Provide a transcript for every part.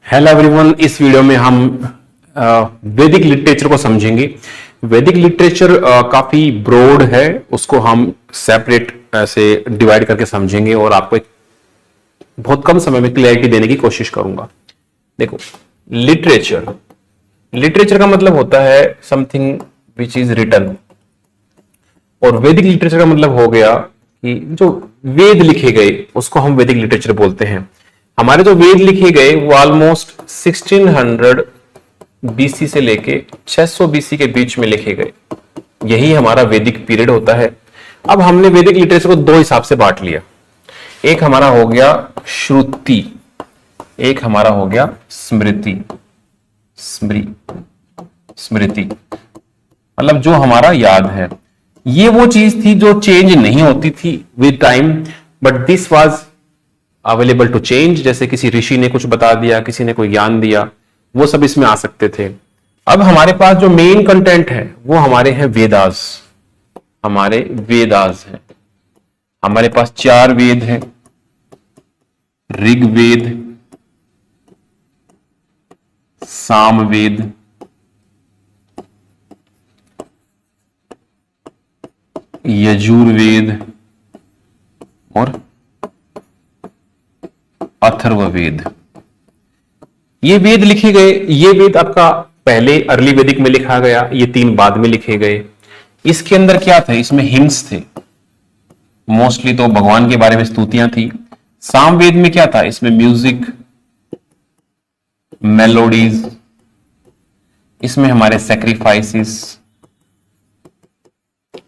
Hello everyone, इस video में हम वैदिक लिटरेचर को समझेंगे। वैदिक लिटरेचर काफी ब्रॉड है, उसको हम सेपरेट ऐसे डिवाइड करके समझेंगे और आपको एक बहुत कम समय में क्लैरिटी देने की कोशिश करूंगा। देखो, लिटरेचर लिटरेचर का मतलब होता है समथिंग विच इज रिटन, और वैदिक लिटरेचर का मतलब हो गया कि जो वेद लिखे गए उसको हम वैदिक लिटरेचर बोलते हैं। हमारे जो वेद लिखे गए वो ऑलमोस्ट 1600 बीसी से लेके 600 बीसी के बीच में लिखे गए। यही हमारा वैदिक पीरियड होता है। अब हमने वैदिक लिटरेचर को दो हिसाब से बांट लिया। एक हमारा हो गया श्रुति, एक हमारा हो गया स्मृति। स्मृति मतलब जो हमारा याद है। ये वो चीज थी जो चेंज नहीं होती थी with time, but this was available to change. जैसे किसी ऋषि ने कुछ बता दिया, किसी ने कोई ज्ञान दिया, वो सब इसमें आ सकते थे। अब हमारे पास जो मेन कंटेंट है वो हमारे हैं वेदास। हमारे वेदास हैं। हमारे पास 4 वेद हैं, ऋग्वेद, सामवेद, यजुर्वेद और अथर्ववेद। ये वेद लिखे गए। ये वेद आपका पहले अर्ली वैदिक में लिखा गया, ये 3 बाद में लिखे गए। इसके अंदर क्या थे? इसमें हिम्स थे, मोस्टली तो भगवान के बारे में स्तुतियां थी। सामवेद में क्या था? इसमें म्यूजिक, मेलोडीज, इसमें हमारे सैक्रिफाइसेस,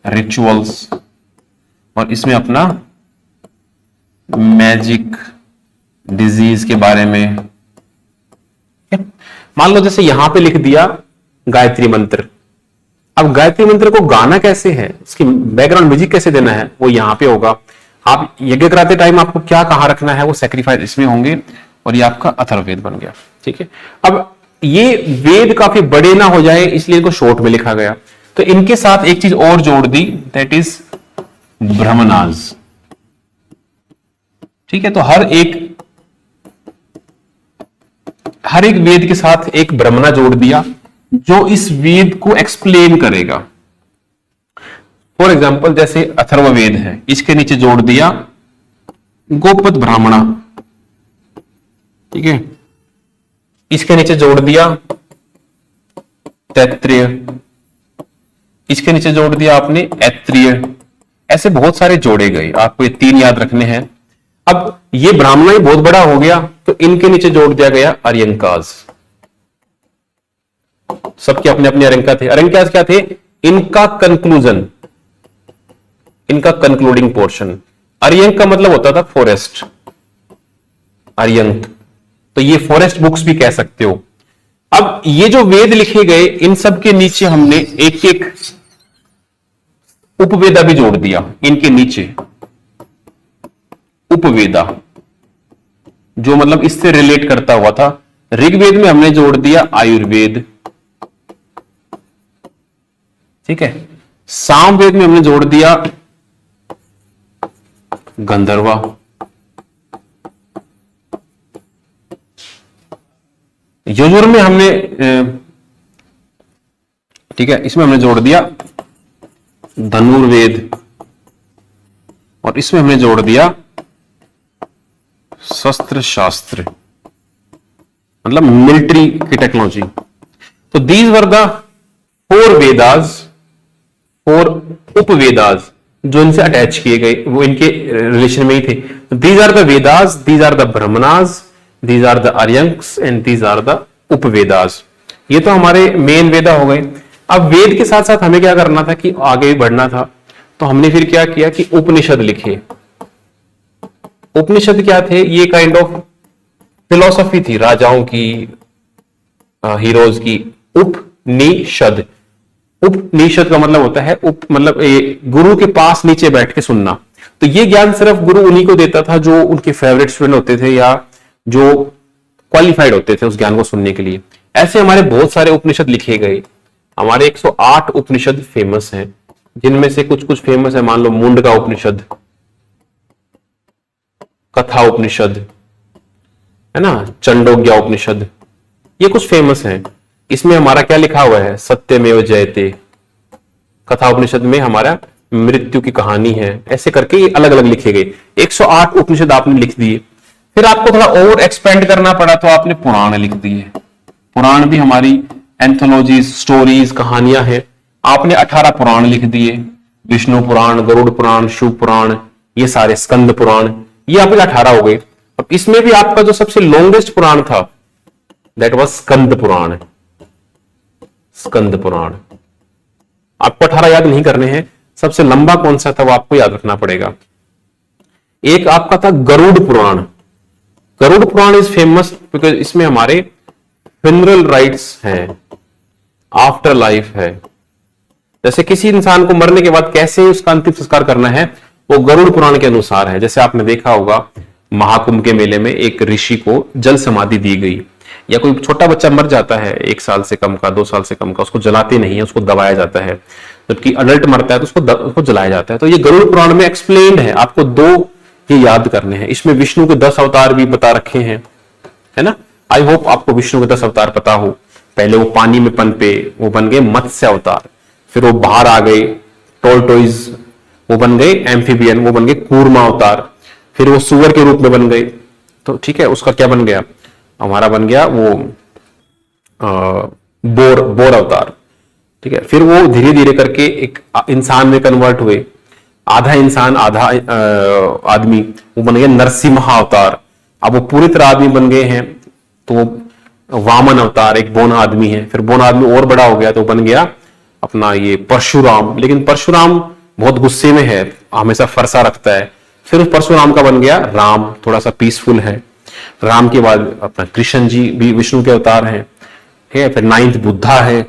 रिचुअल्स, और इसमें अपना मैजिक, डिजीज के बारे में। मान लो जैसे यहां पे लिख दिया गायत्री मंत्र। अब गायत्री मंत्र को गाना कैसे है, इसकी बैकग्राउंड म्यूजिक कैसे देना है, वो यहां पे होगा। आप यज्ञ कराते टाइम आपको क्या कहां रखना है, वो सैक्रिफाइस इसमें होंगे, और ये आपका अथर्ववेद बन गया। ठीक है। अब ये वेद काफी बड़े ना हो जाए इसलिए इनको शॉर्ट में लिखा गया। तो इनके साथ एक चीज और जोड़ दी, दैट इज ब्रह्मनाज। ठीक है। तो हर एक वेद के साथ एक ब्रह्मना जोड़ दिया जो इस वेद को एक्सप्लेन करेगा। फॉर एग्जाम्पल जैसे अथर्ववेद है, इसके नीचे जोड़ दिया गोपद ब्राह्मणा। ठीक है। इसके नीचे जोड़ दिया तैत्तिरीय, इसके नीचे जोड़ दिया आपने ऐत्रेय। ऐसे बहुत सारे जोड़े गए, आपको ये 3 याद रखने हैं। अब ये ब्राह्मण ही बहुत बड़ा हो गया तो इनके नीचे जोड़ दिया गया अर्यंकाज। सबके अपने अपने अर्यंका थे। अर्यंकाज क्या थे? इनका कंक्लूजन, इनका कंक्लूडिंग पोर्शन। अर्यंक का मतलब होता था फॉरेस्ट, अर्यंक। तो ये फॉरेस्ट बुक्स भी कह सकते हो। अब ये जो वेद लिखे गए इन सब के नीचे हमने एक एक उपवेदा भी जोड़ दिया। इनके नीचे उपवेदा जो मतलब इससे रिलेट करता हुआ था। ऋग्वेद में हमने जोड़ दिया आयुर्वेद। ठीक है। सामवेद में हमने जोड़ दिया गंधर्वा। यजुर में हमने ठीक है, इसमें हमने जोड़ दिया धनुर्वेद, और इसमें हमने जोड़ दिया शस्त्र शास्त्र, मतलब मिलिट्री की टेक्नोलॉजी। तो दीज वर द 4 वेदास, 4 उपवेदास जो इनसे अटैच किए गए, वो इनके रिलेशन में ही थे। These are the Vedas, these are the Brahmanas, these are the Aranyakas and these are the Upavedas. ये तो हमारे मेन वेदा हो गए। अब वेद के साथ साथ हमें क्या करना था कि आगे बढ़ना था, तो हमने फिर क्या किया कि उपनिषद लिखे। उपनिषद क्या थे? ये काइंड ऑफ फिलॉसफी थी राजाओं की, हीरोज की। उपनिषद, उपनिषद का मतलब होता है मतलब गुरु के पास नीचे बैठ के सुनना। तो ये ज्ञान सिर्फ गुरु उन्हीं को देता था जो उनके फेवरेट स्टूडेंट होते थे या जो क्वालिफाइड होते थे उस ज्ञान को सुनने के लिए। ऐसे हमारे बहुत सारे उपनिषद लिखे गए। हमारे 108 उपनिषद फेमस हैं, जिनमें से कुछ कुछ फेमस है। मान लो मुंडका उपनिषद, कथा उपनिषद, है ना, चंडोग्या उपनिषद, ये कुछ फेमस है। इसमें हमारा क्या लिखा हुआ है, सत्यमेव जयते। कथा उपनिषद में हमारा मृत्यु की कहानी है, ऐसे करके ये अलग अलग लिखे गए। 108 उपनिषद आपने लिख दिए। फिर आपको थोड़ा और एक्सपेंड करना पड़ा तो आपने पुराण लिख दिए। पुराण भी हमारी एंथोलॉजीज, स्टोरीज, कहानियां हैं। आपने 18 पुराण लिख दिए, विष्णु पुराण, गरुड़ पुराण, शिव पुराण, ये सारे, स्कंद पुराण, ये आपके 18 हो गए। अब इसमें भी आपका जो सबसे लॉन्गेस्ट पुराण था दैट वाज स्कंद पुराण। स्कंद पुराण आपको 18 याद नहीं करने हैं, सबसे लंबा कौन सा था वो आपको याद रखना पड़ेगा। एक आपका था Garuda Purana. Garuda Purana is famous because इसमें हमारे फ्यूनरल राइट्स हैं, आफ्टर लाइफ है। जैसे किसी इंसान को मरने के बाद कैसे उसका अंतिम संस्कार करना है, वो गरुड़ पुराण के अनुसार है। जैसे आपने देखा होगा महाकुंभ के मेले में एक ऋषि को जल समाधि दी गई, या कोई छोटा बच्चा मर जाता है 1 साल से कम का, 2 साल से कम का, उसको जलाते नहीं है, उसको दबाया जाता है। जबकि अडल्ट मरता है तो उसको जलाया जाता है। तो ये गरुड़ पुराण में एक्सप्लेन्ड है, आपको 2 ये याद करने हैं। इसमें विष्णु के 10 अवतार भी बता रखे हैं, है ना। आई होप आपको विष्णु के 10 अवतार पता हो। पहले वो पानी में पनपे, वो बन गए मत्स्य अवतार। फिर वो बाहर आ गए, टोर्टोइज, वो बन गए एम्फीबियन, वो बन गए कूर्मा अवतार। फिर वो सुअर के रूप में बन गए, तो ठीक है, उसका क्या बन गया, हमारा बन गया वो बोर अवतार। ठीक है, फिर वो धीरे धीरे करके एक इंसान में कन्वर्ट हुए, आधा इंसान आधा आदमी, वो बन गए नरसिम्हा अवतार। अब वो पूरी तरह आदमी बन गए हैं तो वो वामन अवतार, एक बौना आदमी है। फिर बौना आदमी और बड़ा हो गया तो बन गया अपना ये परशुराम। लेकिन परशुराम बहुत गुस्से में है, हमेशा फरसा रखता है। फिर उस परशुराम का बन गया राम, थोड़ा सा पीसफुल है। राम के बाद अपना कृष्ण जी भी विष्णु के अवतार हैं, ठीक है। फिर 9th बुद्धा है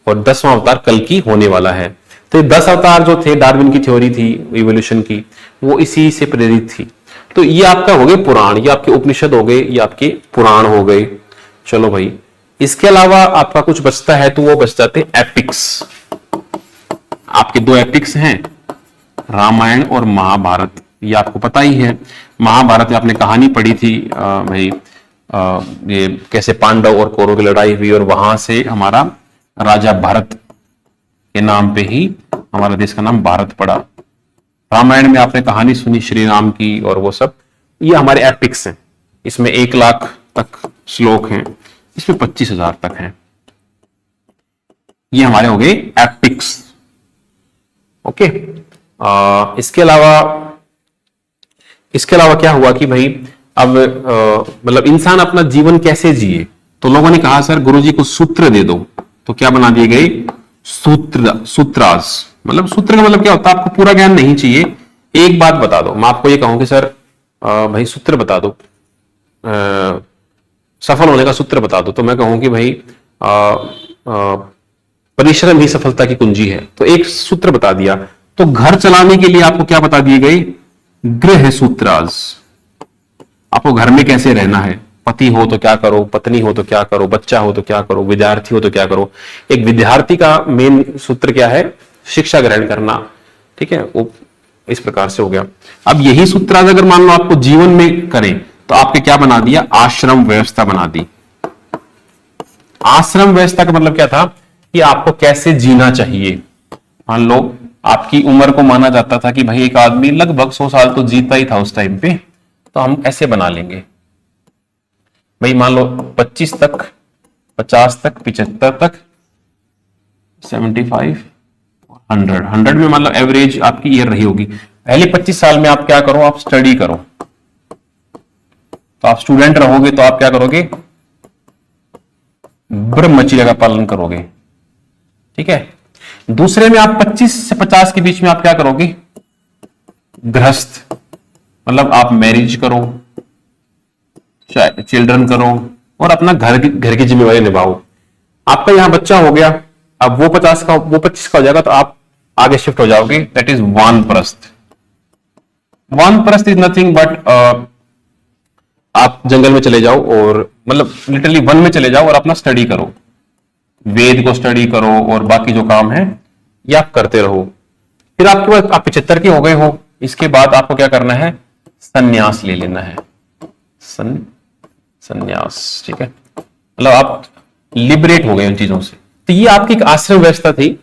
और 10वां अवतार कल की होने वाला है। तो ये 10 अवतार जो थे, डार्विन की थ्योरी थी इवोल्यूशन की, वो इसी से प्रेरित थी। तो ये आपका हो गए पुराण, ये आपके उपनिषद हो गए, ये आपके पुराण हो गए। चलो भाई, इसके अलावा आपका कुछ बचता है तो वो बच जाते एपिक्स। आपके 2 एपिक्स हैं, रामायण और महाभारत। ये आपको पता ही है, महाभारत में आपने कहानी पढ़ी थी भाई, ये कैसे पांडव और कौरव की लड़ाई हुई और वहां से हमारा राजा भरत के नाम पे ही हमारा देश का नाम भारत पड़ा। रामायण में आपने कहानी सुनी श्री राम की और वो सब, ये हमारे एपिक्स हैं। इसमें 1 लाख तक श्लोक हैं, इसमें 25,000 तक हैं। ये हमारे हो गए एपिक्स। ओके, इसके अलावा क्या हुआ कि भाई अब मतलब इंसान अपना जीवन कैसे जिए, तो लोगों ने कहा सर गुरुजी को सूत्र दे दो, तो क्या बना दिए गए सूत्रास। मतलब सूत्र का मतलब क्या होता है, आपको पूरा ज्ञान नहीं चाहिए, एक बात बता दो। मैं आपको ये कहूं कि सर भाई सूत्र बता दो, सफल होने का सूत्र बता दो, तो मैं कहूं कि भाई परिश्रम ही सफलता की कुंजी है, तो एक सूत्र बता दिया। तो घर चलाने के लिए आपको क्या बता दिए गए, गृह सूत्रास। आपको घर में कैसे रहना है, पति हो तो क्या करो, पत्नी हो तो क्या करो, बच्चा हो तो क्या करो, विद्यार्थी हो तो क्या करो। एक विद्यार्थी का मेन सूत्र क्या है, शिक्षा ग्रहण करना, ठीक है, वो इस प्रकार से हो गया। अब यही सूत्र अगर मान लो आपको जीवन में करें, तो आपके क्या बना दिया, आश्रम व्यवस्था बना दी। आश्रम व्यवस्था का मतलब क्या था कि आपको कैसे जीना चाहिए। मान लो आपकी उम्र को माना जाता था कि भाई एक आदमी लगभग 100 साल तो जीता ही था उस टाइम पे, तो हम ऐसे बना लेंगे भाई, मान लो 25 तक, 50 तक, 75 तक, 75, 100 में मतलब एवरेज आपकी ईयर रही होगी। पहले 25 साल में आप क्या करो, आप स्टडी करो। तो आप स्टूडेंट रहोगे तो आप क्या करोगे, ब्रह्मचर्य का पालन करोगे, ठीक है। दूसरे में आप 25 से 50 के बीच में आप क्या करोगे, गृहस्थ, मतलब आप मैरिज करो, चिल्ड्रन करो और अपना घर की जिम्मेवारी निभाओ। आपका यहां बच्चा हो गया, अब वो 25 का हो जाएगा, तो आप आगे शिफ्ट हो जाओगे, दैट इज वानप्रस्थ। वानप्रस्थ इज नथिंग बट आप जंगल में चले जाओ और मतलब लिटरली वन में चले जाओ और अपना स्टडी करो, वेद को स्टडी करो और बाकी जो काम है ये आप करते रहो। फिर आपके पास आप 75 के हो गए हो, इसके बाद आपको क्या करना है, संन्यास ले लेना है। संन्यास, ठीक है, मतलब आप लिबरेट हो गए उन चीजों से। तो ये आपकी एक आश्रम व्यवस्था थी,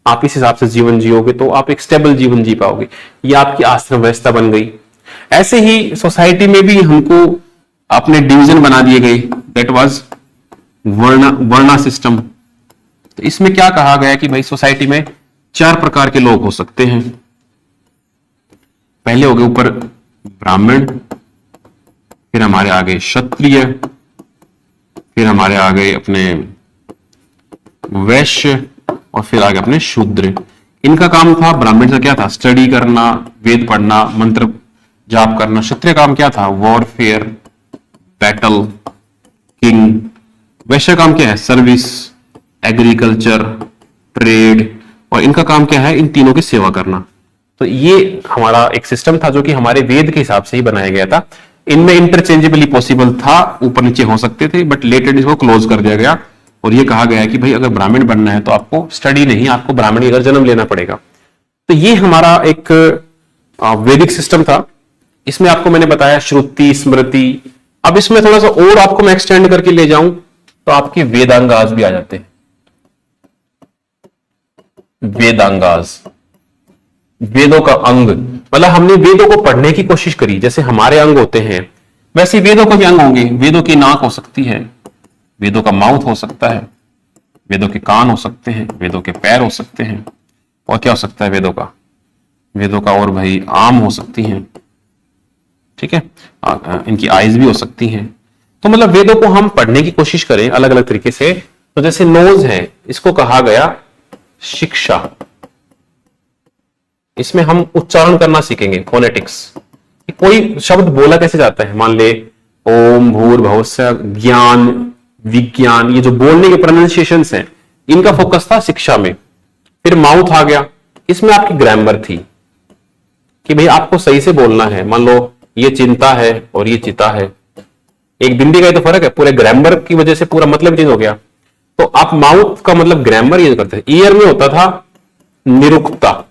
आप इस हिसाब से जीवन जियोगे तो आप एक स्टेबल जीवन जी पाओगे, ये आपकी आश्रम व्यवस्था बन गई। ऐसे ही सोसाइटी में भी हमको अपने डिवीजन बना दिए गए, दैट वाज वर्णा सिस्टम। तो इसमें क्या कहा गया कि भाई सोसाइटी में 4 प्रकार के लोग हो सकते हैं। पहले हो गए ऊपर ब्राह्मण, फिर हमारे आगे क्षत्रिय, फिर हमारे आगे अपने वैश्य, और फिर आगे अपने शूद्र। इनका काम था, ब्राह्मण का क्या था, स्टडी करना, वेद पढ़ना, मंत्र जाप करना। क्षत्रिय काम क्या था, वॉरफेयर, बैटल, किंग। वैश्य काम क्या है, सर्विस, एग्रीकल्चर, ट्रेड। और इनका काम क्या है, इन तीनों की सेवा करना। तो ये हमारा एक सिस्टम था जो कि हमारे वेद के हिसाब से ही बनाया गया था। इनमें इंटरचेंजेबली पॉसिबल था, ऊपर नीचे हो सकते थे, बट लेटर इसको क्लोज कर दिया गया और ये कहा गया कि भाई अगर ब्राह्मण बनना है तो आपको स्टडी नहीं, आपको ब्राह्मण की अगर जन्म लेना पड़ेगा। तो ये हमारा एक वैदिक सिस्टम था। इसमें आपको मैंने बताया श्रुति, स्मृति। अब इसमें थोड़ा सा और आपको मैं एक्सटेंड करके ले जाऊं तो आपके वेदांगाज भी आ जाते हैं। वेदांगाज, वेदों का अंग, मतलब हमने वेदों को पढ़ने की कोशिश करी, जैसे हमारे अंग होते हैं वैसे वेदों के भी अंग होंगे। वेदों की नाक हो सकती है, वेदों का माउथ हो सकता है, वेदों के कान हो सकते हैं, वेदों के पैर हो सकते हैं, और क्या हो सकता है वेदों का और भाई आर्म हो सकती हैं, ठीक है, इनकी आईज भी हो सकती हैं। तो मतलब वेदों को हम पढ़ने की कोशिश करें अलग अलग तरीके से। तो जैसे नोज है, इसको कहा गया शिक्षा। इसमें हम उच्चारण करना सीखेंगे, फोनेटिक्स। कोई शब्द बोला कैसे जाता है, मान ले ओम भूर्भुवः स्वः, ज्ञान, विज्ञान, ये जो बोलने के प्रोनाउंसिएशंस हैं, इनका फोकस था शिक्षा में। फिर माउथ आ गया, इसमें आपकी ग्रामर थी कि भाई आपको सही से बोलना है। मान लो ये चिंता है और ये चिता है, एक बिंदी का ही तो फर्क है, पूरे ग्रामर की वजह से पूरा मतलब चेंज हो गया। तो आप माउथ का मतलब ग्रामर यूज करते थे। ईयर में होता था निरुक्ता,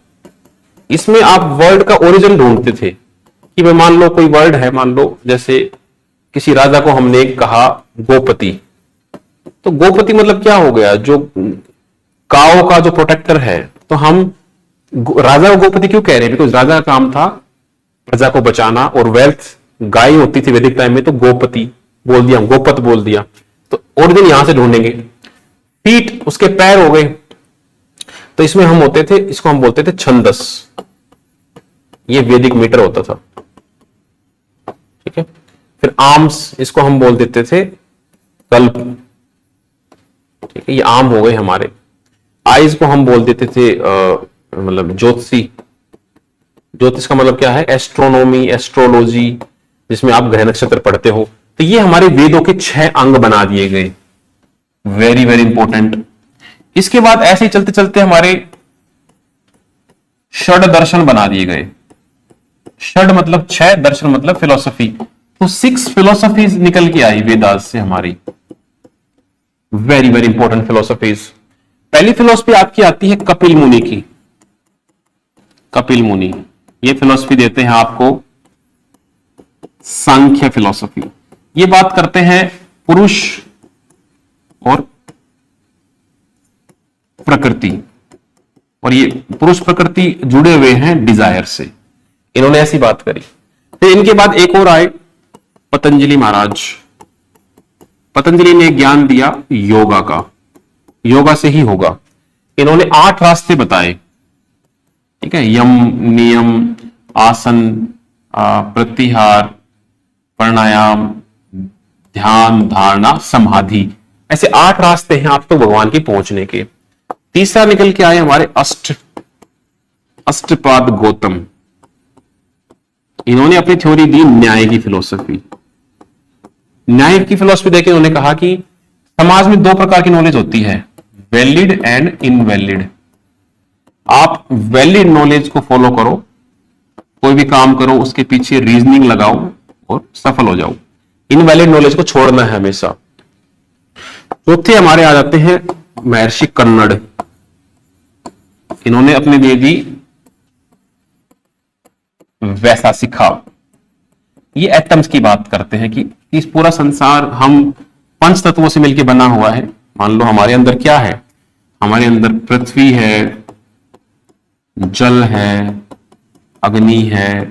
इसमें आप वर्ड का ओरिजिन ढूंढते थे कि भाई मान लो कोई वर्ड है, मान लो जैसे किसी राजा को हमने कहा गोपति, तो गोपति मतलब क्या हो गया, जो काओ का जो प्रोटेक्टर है। तो हम राजा को गोपति क्यों कह रहे हैं, बिकॉज राजा का काम था प्रजा को बचाना, और वेल्थ गाय होती थी वैदिक टाइम में, तो गोपति बोल दिया, गोपत बोल दिया। तो ओरिजिन यहां से ढूंढेंगे। फीट, उसके पैर हो गए, तो इसमें हम होते थे, इसको हम बोलते थे छंदस, ये वैदिक मीटर होता था, ठीक है। फिर आर्म्स, इसको हम बोल देते थे कल्प, ठीक है, ये आर्म हो गए हमारे। आईज को हम बोल देते थे मतलब ज्योतिषी। ज्योतिष का मतलब क्या है, एस्ट्रोनॉमी, एस्ट्रोलॉजी, जिसमें आप ग्रह नक्षत्र पढ़ते हो। तो ये हमारे वेदों के 6 अंग बना दिए गए, वेरी वेरी इंपॉर्टेंट। इसके बाद ऐसे ही चलते चलते हमारे षड दर्शन बना दिए गए। षड मतलब 6, दर्शन मतलब फिलोसफी। तो 6 फिलोसफीज निकल के आई वेदास से हमारी, वेरी वेरी इंपॉर्टेंट फिलोसफीज। पहली फिलोसफी आपकी आती है कपिल मुनि की। कपिल मुनि ये फिलोसफी देते हैं आपको सांख्य फिलोसफी। ये बात करते हैं पुरुष और प्रकृति, और ये पुरुष प्रकृति जुड़े हुए हैं डिजायर से, इन्होंने ऐसी बात करी। फिर इनके बाद एक और आए पतंजलि महाराज। पतंजलि ने ज्ञान दिया योगा का, योगा से ही होगा। इन्होंने 8 रास्ते बताए, ठीक है, यम, नियम, आसन, प्रत्याहार, प्राणायाम, ध्यान, धारणा, समाधि, ऐसे 8 रास्ते हैं आप तो भगवान की पहुंचने के। तीसरा निकल के आए हमारे अष्टपाद गौतम। इन्होंने अपनी थ्योरी दी न्याय की फिलोसफी। न्याय की फिलोसफी देके उन्होंने कहा कि समाज में 2 प्रकार की नॉलेज होती है, वैलिड एंड इनवैलिड। आप वैलिड नॉलेज को फॉलो करो, कोई भी काम करो उसके पीछे रीजनिंग लगाओ और सफल हो जाओ। इनवैलिड नॉलेज को छोड़ना है हमेशा। चौथे हमारे आ जाते हैं महर्षि कन्नड़। इन्होंने अपने दे दी वैसा सिखा। ये एटम्स की बात करते हैं कि कि इस पूरा संसार हम पंच तत्वों से मिलकर बना हुआ है। मान लो हमारे अंदर क्या है, हमारे अंदर पृथ्वी है, जल है, अग्नि है,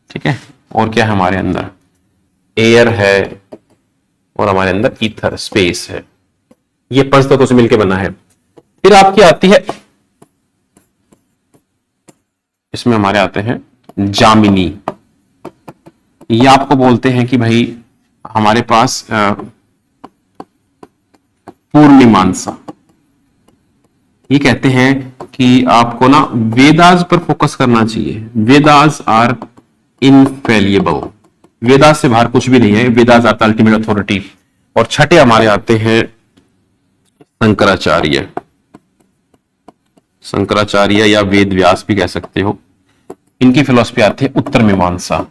ठीक है, और क्या है हमारे अंदर, एयर है, और हमारे अंदर ईथर स्पेस है। ये पंच तत्वों से मिलकर बना है। फिर आपकी आती है, इसमें हमारे आते हैं जामिनी। ये आपको बोलते हैं कि भाई हमारे पास पूर्णिमांसा। ये कहते हैं कि आपको ना वेदास पर फोकस करना चाहिए। वेदास आर इनफेलिएबल, वेदास से बाहर कुछ भी नहीं है, Vedas are the ultimate authority. और छठे हमारे आते हैं शंकराचार्य। शंकराचार्य या वेद व्यास भी कह सकते हो। इनकी फिलॉसफी आती है उत्तर मीमांसा।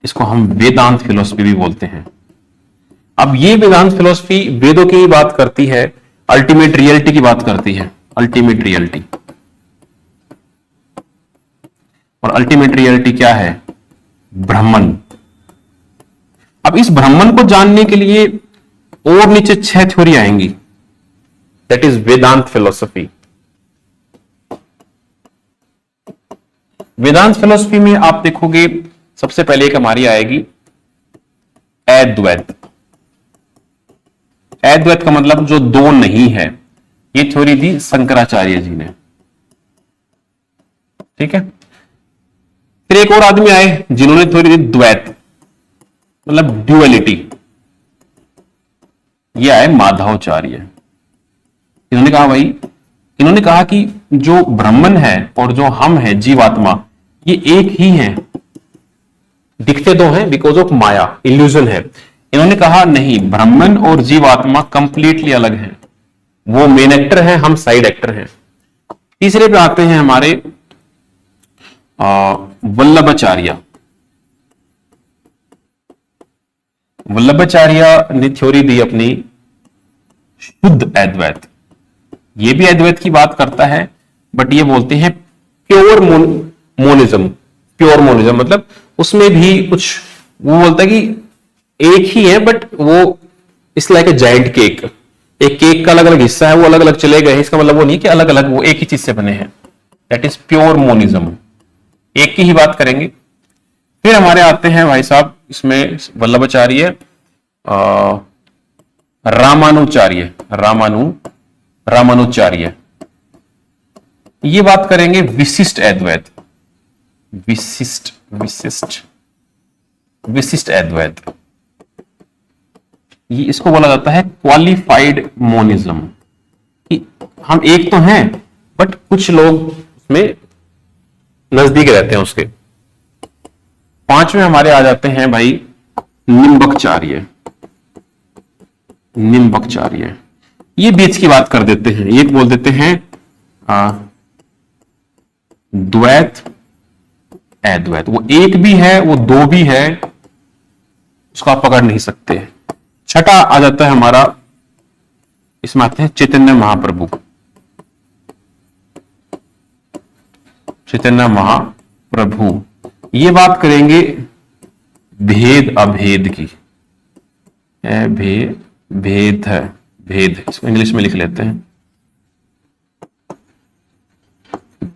इसको हम वेदांत फिलॉसफी भी बोलते हैं। अब ये वेदांत फिलॉसफी वेदों की बात करती है, अल्टीमेट रियलिटी की बात करती है, अल्टीमेट रियलिटी। और अल्टीमेट रियलिटी क्या है, ब्रह्मन। अब इस ब्रह्मन को जानने के लिए और नीचे 6 थ्योरी आएंगी, that is Vedanta philosophy. Vedanta philosophy में आप देखोगे सबसे पहले एक हमारी आएगी अद्वैत। अद्वैत का मतलब जो दो नहीं है, ये थ्योरी दी शंकराचार्य जी ने, ठीक है। फिर एक और आदमी आए जिन्होंने थ्योरी दी द्वैत, मतलब ड्यूअलिटी। ये आए माधवाचार्य। इन्होंने कहा भाई, इन्होंने कहा कि जो ब्रह्मन है और जो हम है जीवात्मा, ये एक ही है, दिखते दो हैं बिकॉज ऑफ माया, इल्यूजन है। इन्होंने कहा नहीं, ब्रह्मन और जीवात्मा कंप्लीटली अलग हैं। वो मेन एक्टर हैं, हम साइड एक्टर हैं। तीसरे पे आते हैं हमारे वल्लभाचार्य। वल्लभाचार्य ने थ्योरी दी अपनी शुद्ध अद्वैत। ये भी अद्वैत की बात करता है, बट ये बोलते हैं प्योर मोनिज्म। प्योर मोनिज्म मतलब उसमें भी कुछ, वो बोलता है कि एक ही है, बट वो इस लाइक ए जायंट केक। एक केक का अलग अलग हिस्सा है, वो अलग अलग चले गए, इसका मतलब वो नहीं कि अलग अलग, वो एक ही चीज से बने हैं। दैट इज प्योर मोनिज्म, एक की ही बात करेंगे। फिर हमारे आते हैं भाई साहब इसमें वल्लभाचार्य, रामानुचार्य। रामानुचार्य ये बात करेंगे विशिष्ट अद्वैत। विशिष्ट अद्वैत, ये इसको बोला जाता है क्वालिफाइड मोनिज्म, कि हम एक तो हैं बट कुछ लोग उसमें नजदीक रहते हैं उसके। पांचवें हमारे आ जाते हैं भाई निम्बकचार्य। ये बीच की बात कर देते हैं, ये बोल देते हैं द्वैत अद्वैत। वो एक भी है, वो दो भी है, उसको आप पकड़ नहीं सकते। छठा आ जाता है हमारा, इसमें आते हैं चैतन्य महाप्रभु। चैतन्य महाप्रभु ये बात करेंगे भेद अभेद की। भेद है, भेद इसको इंग्लिश में लिख लेते हैं,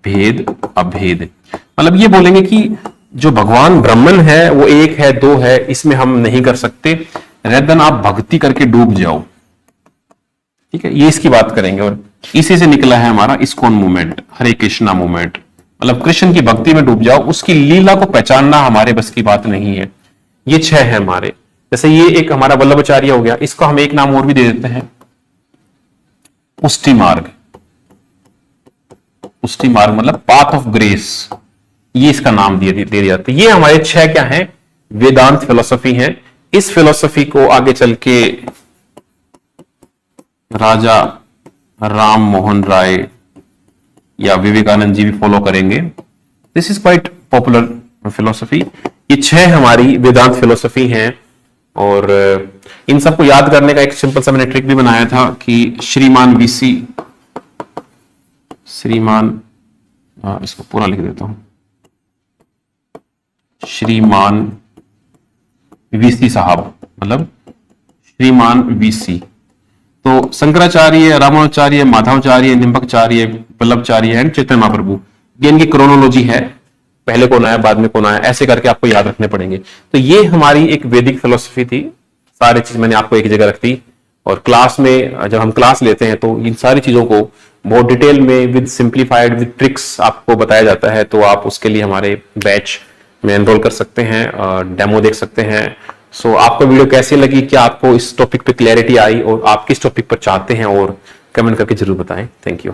भेद अभेद। मतलब ये बोलेंगे कि जो भगवान ब्रह्मन है वो एक है, दो है, इसमें हम नहीं कर सकते, रेदन आप भक्ति करके डूब जाओ, ठीक है। ये इसकी बात करेंगे। और इसी से निकला है हमारा इस्कॉन मूवमेंट, हरे कृष्णा मूवमेंट। मतलब कृष्ण की भक्ति में डूब जाओ, उसकी लीला को पहचानना हमारे बस की बात नहीं है। ये 6 है हमारे। जैसे ये एक हमारा वल्लभाचार्य हो गया, इसको हम एक नाम और भी दे देते हैं पुष्टि मार्ग। पुष्टि मार्ग मतलब पाथ ऑफ ग्रेस, ये इसका नाम दे दिया जाता है। ये हमारे 6 क्या है, वेदांत फिलोसफी है। इस फिलोसफी को आगे चल के राजा राम मोहन राय या विवेकानंद जी भी फॉलो करेंगे। This is quite popular philosophy. ये 6 हमारी वेदांत फिलोसफी हैं। और इन सबको याद करने का एक सिंपल सा मैंने ट्रिक भी बनाया था कि श्रीमान वीसी, इसको पूरा लिख देता हूं, श्रीमान वीसी साहब, मतलब श्रीमान वीसी। तो शंकराचार्य, रामानुचार्य, माधवाचार्य, निम्बकाचार्य, वल्लभाचार्य एंड चैतन्य महाप्रभु, ये इनकी क्रोनोलॉजी है, पहले कौन आया बाद में कौन आया, ऐसे करके आपको याद रखने पड़ेंगे। तो ये हमारी एक वैदिक फिलोसफी थी, सारी चीज मैंने आपको एक जगह रख दी। और क्लास में जब हम क्लास लेते हैं तो इन सारी चीजों को बहुत डिटेल में विद सिंप्लीफाइड विद ट्रिक्स आपको बताया जाता है। तो आप उसके लिए हमारे बैच में एनरोल कर सकते हैं, डेमो देख सकते हैं। सो आपको वीडियो कैसी लगी, क्या आपको इस टॉपिक पे क्लैरिटी आई और आप किस टॉपिक पर चाहते हैं, और कमेंट करके जरूर बताएं। Thank you.